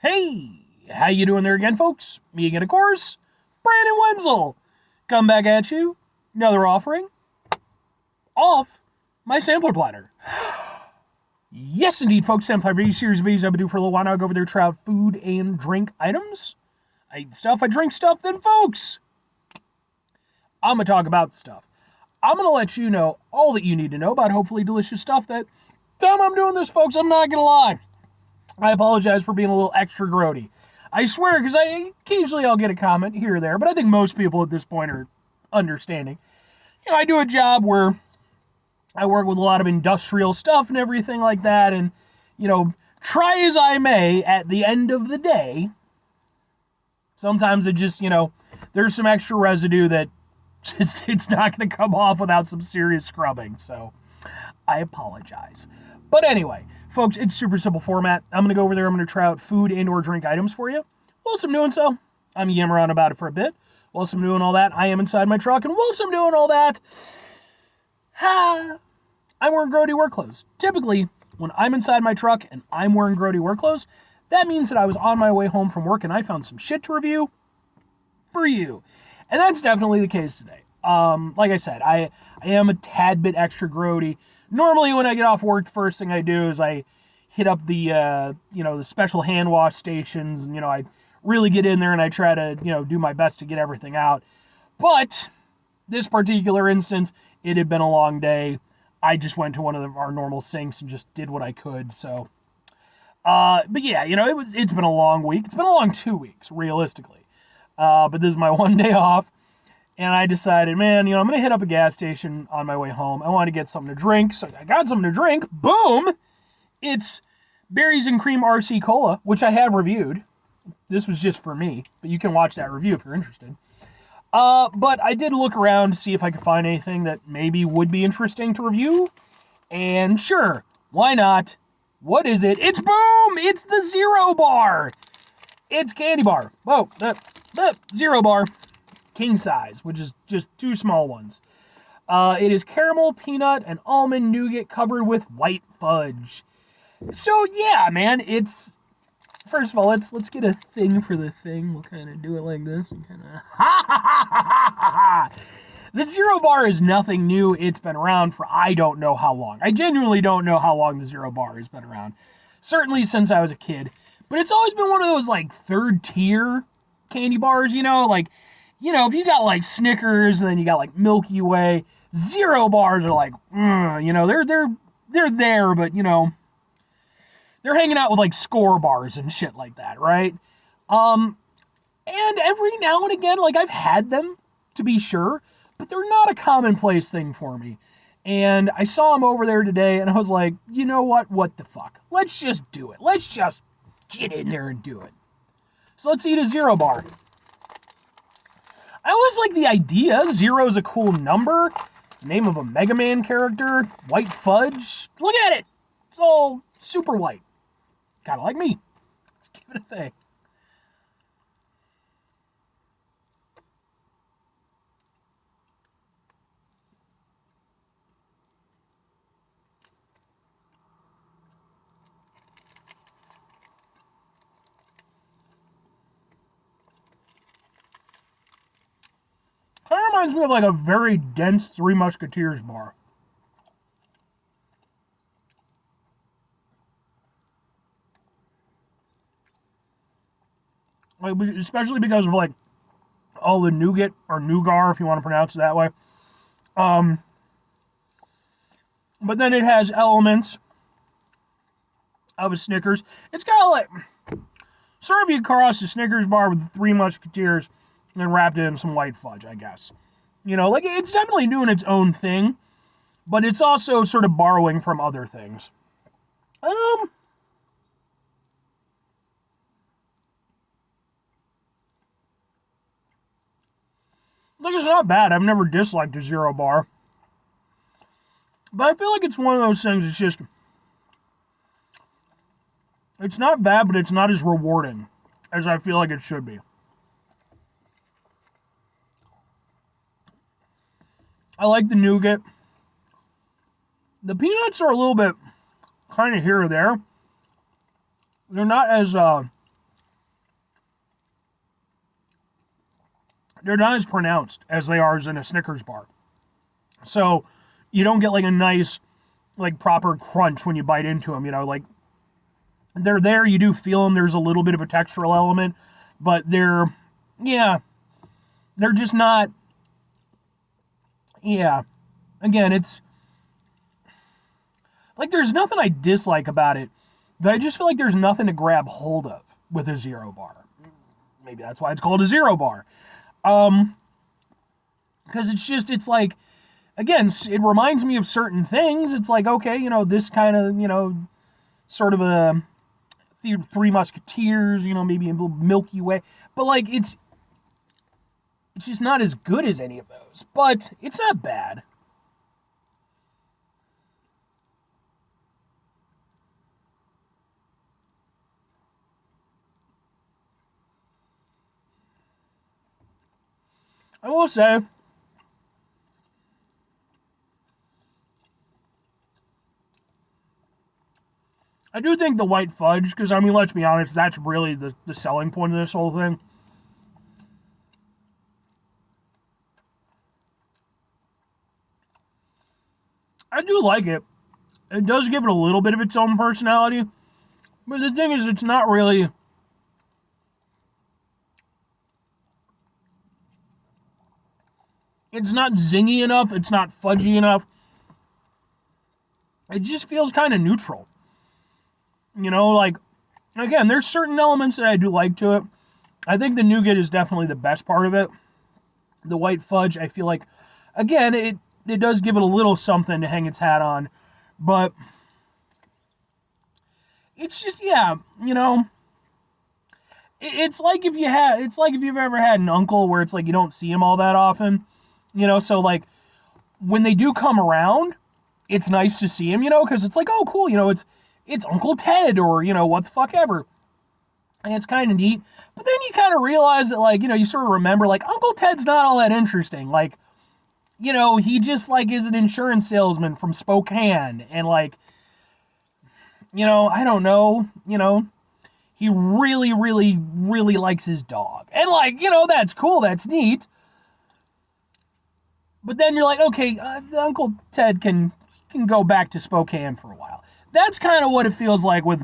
Hey, how you doing there again, folks? Me again, of course, Brandon Wenzel. Come back at you, another offering off my sampler platter. Yes, indeed, folks, sampler video series of videos I've been doing for a little while now. I go over there, try out food and drink items. I eat stuff, I drink stuff, then, folks, I'm going to talk about stuff. I'm going to let you know all that you need to know about hopefully delicious stuff that time I'm doing this, folks, I'm not going to lie. I apologize for being a little extra grody. I swear, because occasionally I'll get a comment here or there, but I think most people at this point are understanding. I do a job where I work with a lot of industrial stuff and everything like that, and, try as I may, at the end of the day, sometimes it just, there's some extra residue that just, it's not going to come off without some serious scrubbing, so I apologize. But anyway, folks, it's super simple format. I'm going to go over there. I'm going to try out food and or drink items for you. Whilst I'm doing so, I'm yammering on about it for a bit. Whilst I'm doing all that, I am inside my truck. And whilst I'm doing all that, I'm wearing grody work clothes. Typically, when I'm inside my truck and I'm wearing grody work clothes, that means that I was on my way home from work and I found some shit to review for you. And that's definitely the case today. Like I said, I am a tad bit extra grody. Normally, when I get off work, the first thing I do is I hit up the special hand wash stations, and, I really get in there and I try to, do my best to get everything out. But this particular instance, it had been a long day. I just went to one of our normal sinks and just did what I could. So, but yeah, it's been a long week. It's been a long 2 weeks, realistically. But this is my one day off. And I decided, man, I'm going to hit up a gas station on my way home. I want to get something to drink. So I got something to drink. Boom! It's Berries and Cream RC Cola, which I have reviewed. This was just for me, but you can watch that review if you're interested. But I did look around to see if I could find anything that maybe would be interesting to review. And sure, why not? What is it? It's boom! It's the Zero Bar! It's candy bar. Whoa, the Zero Bar. King size, which is just two small ones. It is caramel, peanut, and almond nougat covered with white fudge. So yeah, man, it's first of all, let's get a thing for the thing. We'll kind of do it like this and kind of ha ha ha ha ha. The Zero Bar is nothing new. It's been around for I don't know how long. I genuinely don't know how long the Zero Bar has been around. Certainly since I was a kid, but it's always been one of those like third tier candy bars. If you got like Snickers and then you got like Milky Way, Zero Bars are like, they're there, but they're hanging out with like Score bars and shit like that, right? And every now and again, like I've had them to be sure, but they're not a commonplace thing for me. And I saw them over there today, and I was like, you know what? What the fuck? Let's just do it. Let's just get in there and do it. So let's eat a Zero Bar. I always like the idea. Zero's a cool number. It's the name of a Mega Man character. White fudge. Look at it. It's all super white. Kind of like me. Let's give it a thing. Kind of reminds me of like a very dense Three Musketeers bar. Like, especially because of like all the nougat or nougat, if you want to pronounce it that way. But then it has elements of a Snickers. It's kind of like sort of you cross a Snickers bar with the Three Musketeers and then wrapped it in some white fudge, I guess. Like it's definitely doing its own thing, but it's also sort of borrowing from other things. Like it's not bad. I've never disliked a Zero Bar. But I feel like it's one of those things, it's not bad, but it's not as rewarding as I feel like it should be. I like the nougat. The peanuts are a little bit kind of here or there. They're not as they're not as pronounced as they are in a Snickers bar. So you don't get like a nice, like proper crunch when you bite into them, like they're there, you do feel them, there's a little bit of a textural element, but they're just not, again, it's, like there's nothing I dislike about it, but I just feel like there's nothing to grab hold of with a zero bar. Maybe that's why it's called a zero bar. Because it's like, again, it reminds me of certain things. It's like, okay, this kind of, sort of a Three Musketeers, maybe a little Milky Way. But, like, it's just not as good as any of those. But it's not bad. I will say, I do think the white fudge, because, I mean, let's be honest, that's really the selling point of this whole thing. I do like it. It does give it a little bit of its own personality. But the thing is, it's not really... It's not zingy enough. It's not fudgy enough. It just feels kind of neutral. Like, again, there's certain elements that I do like to it. I think the nougat is definitely the best part of it. The white fudge, I feel like, again, it does give it a little something to hang its hat on. But it's just, it's like if you've ever had an uncle where it's like you don't see him all that often. So like when they do come around, it's nice to see him, because it's like, oh, cool, it's Uncle Ted or, what the fuck ever. And it's kind of neat. But then you kind of realize that, like, you sort of remember, like, Uncle Ted's not all that interesting. Like, he just, like, is an insurance salesman from Spokane. And, like, I don't know, he really, really, really likes his dog. And, like, that's cool, that's neat. But then you're like, okay, Uncle Ted can go back to Spokane for a while. That's kind of what it feels like with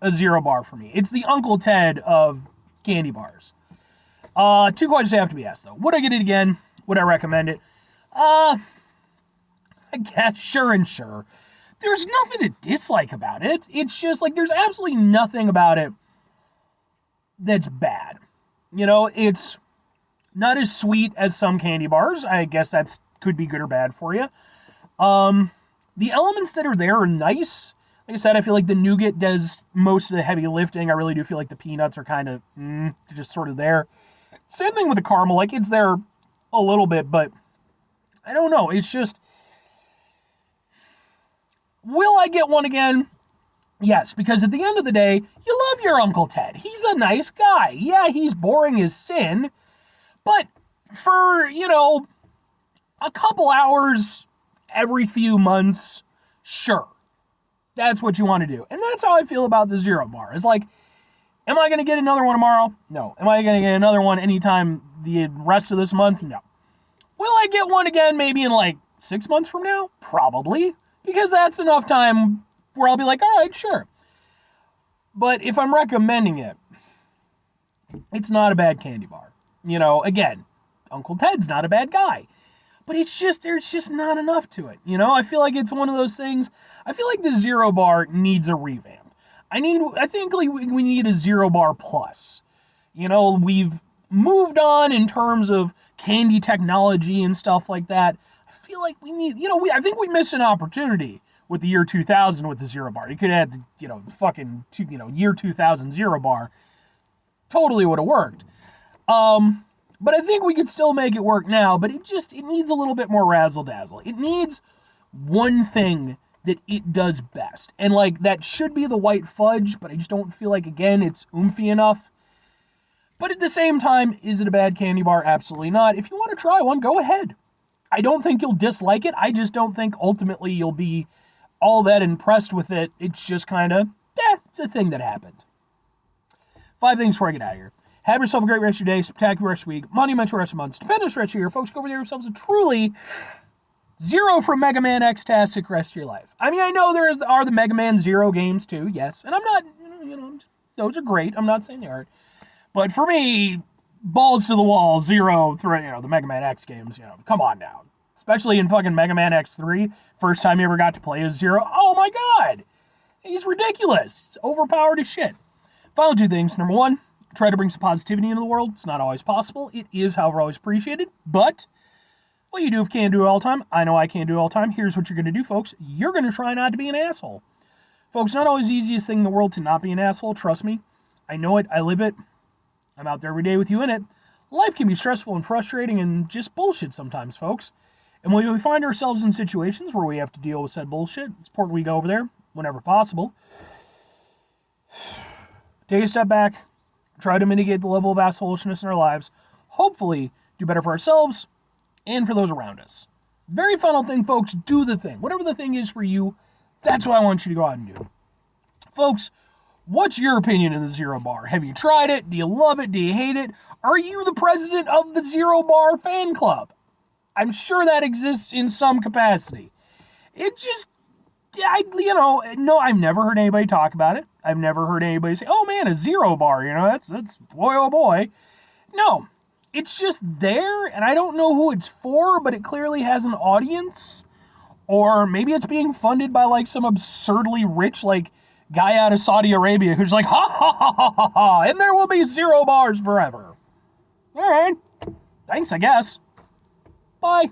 a zero bar for me. It's the Uncle Ted of candy bars. 2 questions have to be asked, though. Would I get it again? Would I recommend it? I guess, sure and sure. There's nothing to dislike about it. It's just, like, there's absolutely nothing about it that's bad. It's not as sweet as some candy bars. I guess that could be good or bad for you. The elements that are there are nice. Like I said, I feel like the nougat does most of the heavy lifting. I really do feel like the peanuts are kind of just sort of there. Same thing with the caramel. Like, it's there a little bit, but I don't know. It's just... Will I get one again? Yes, because at the end of the day, you love your Uncle Ted. He's a nice guy. Yeah, he's boring as sin. But for, a couple hours every few months, sure. That's what you want to do. And that's how I feel about the zero bar. It's like, am I going to get another one tomorrow? No. Am I going to get another one anytime the rest of this month? No. Will I get one again maybe in like 6 months from now? Probably. Because that's enough time where I'll be like, all right, sure. But if I'm recommending it, it's not a bad candy bar. Again, Uncle Ted's not a bad guy. But it's just, there's just not enough to it. I feel like it's one of those things. I feel like the zero bar needs a revamp. I think like we need a zero bar plus. We've moved on in terms of candy technology and stuff like that. I feel like we need, I think we missed an opportunity with the year 2000 with the zero bar. You could have had, fucking, year 2000 zero bar. Totally would have worked. But I think we could still make it work now, but it needs a little bit more razzle-dazzle. It needs one thing that it does best. And, like, that should be the white fudge, but I just don't feel like, again, it's oomphy enough. But at the same time, is it a bad candy bar? Absolutely not. If you want to try one, go ahead. I don't think you'll dislike it. I just don't think ultimately you'll be all that impressed with it. It's just kind of, it's a thing that happened. 5 things before I get out of here. Have yourself a great rest of your day, spectacular rest of your week, monumental rest of months, stupendous rest of your year. Folks, go over there yourselves a truly Zero from Mega Man X-tastic rest of your life. I mean, I know there are the Mega Man Zero games too, yes, and I'm not, those are great. I'm not saying they aren't, but for me, balls to the wall, Zero, the Mega Man X games, come on now. Especially in fucking Mega Man X3, first time you ever got to play as Zero. Oh my god, he's ridiculous. It's overpowered as shit. Final two things. Number one, try to bring some positivity into the world. It's not always possible. It is, however, always appreciated, but what you do if you can't do it all the time, I know I can't do it all the time. Here's what you're going to do, folks. You're going to try not to be an asshole. Folks, not always the easiest thing in the world to not be an asshole. Trust me. I know it. I live it. I'm out there every day with you in it. Life can be stressful and frustrating and just bullshit sometimes, folks. And when we find ourselves in situations where we have to deal with said bullshit, it's important we go over there whenever possible. Take a step back. Try to mitigate the level of assholishness in our lives. Hopefully, do better for ourselves and for those around us. Very final thing, folks, do the thing. Whatever the thing is for you, that's what I want you to go out and do. Folks, what's your opinion of the Zero Bar? Have you tried it? Do you love it? Do you hate it? Are you the president of the Zero Bar fan club? I'm sure that exists in some capacity. It just, no, I've never heard anybody talk about it. I've never heard anybody say, oh man, a Zero Bar, that's boy oh boy. No. It's just there, and I don't know who it's for, but it clearly has an audience. Or maybe it's being funded by, like, some absurdly rich, like, guy out of Saudi Arabia who's like, ha ha ha ha ha ha, and there will be Zero Bars forever. Alright. Thanks, I guess. Bye.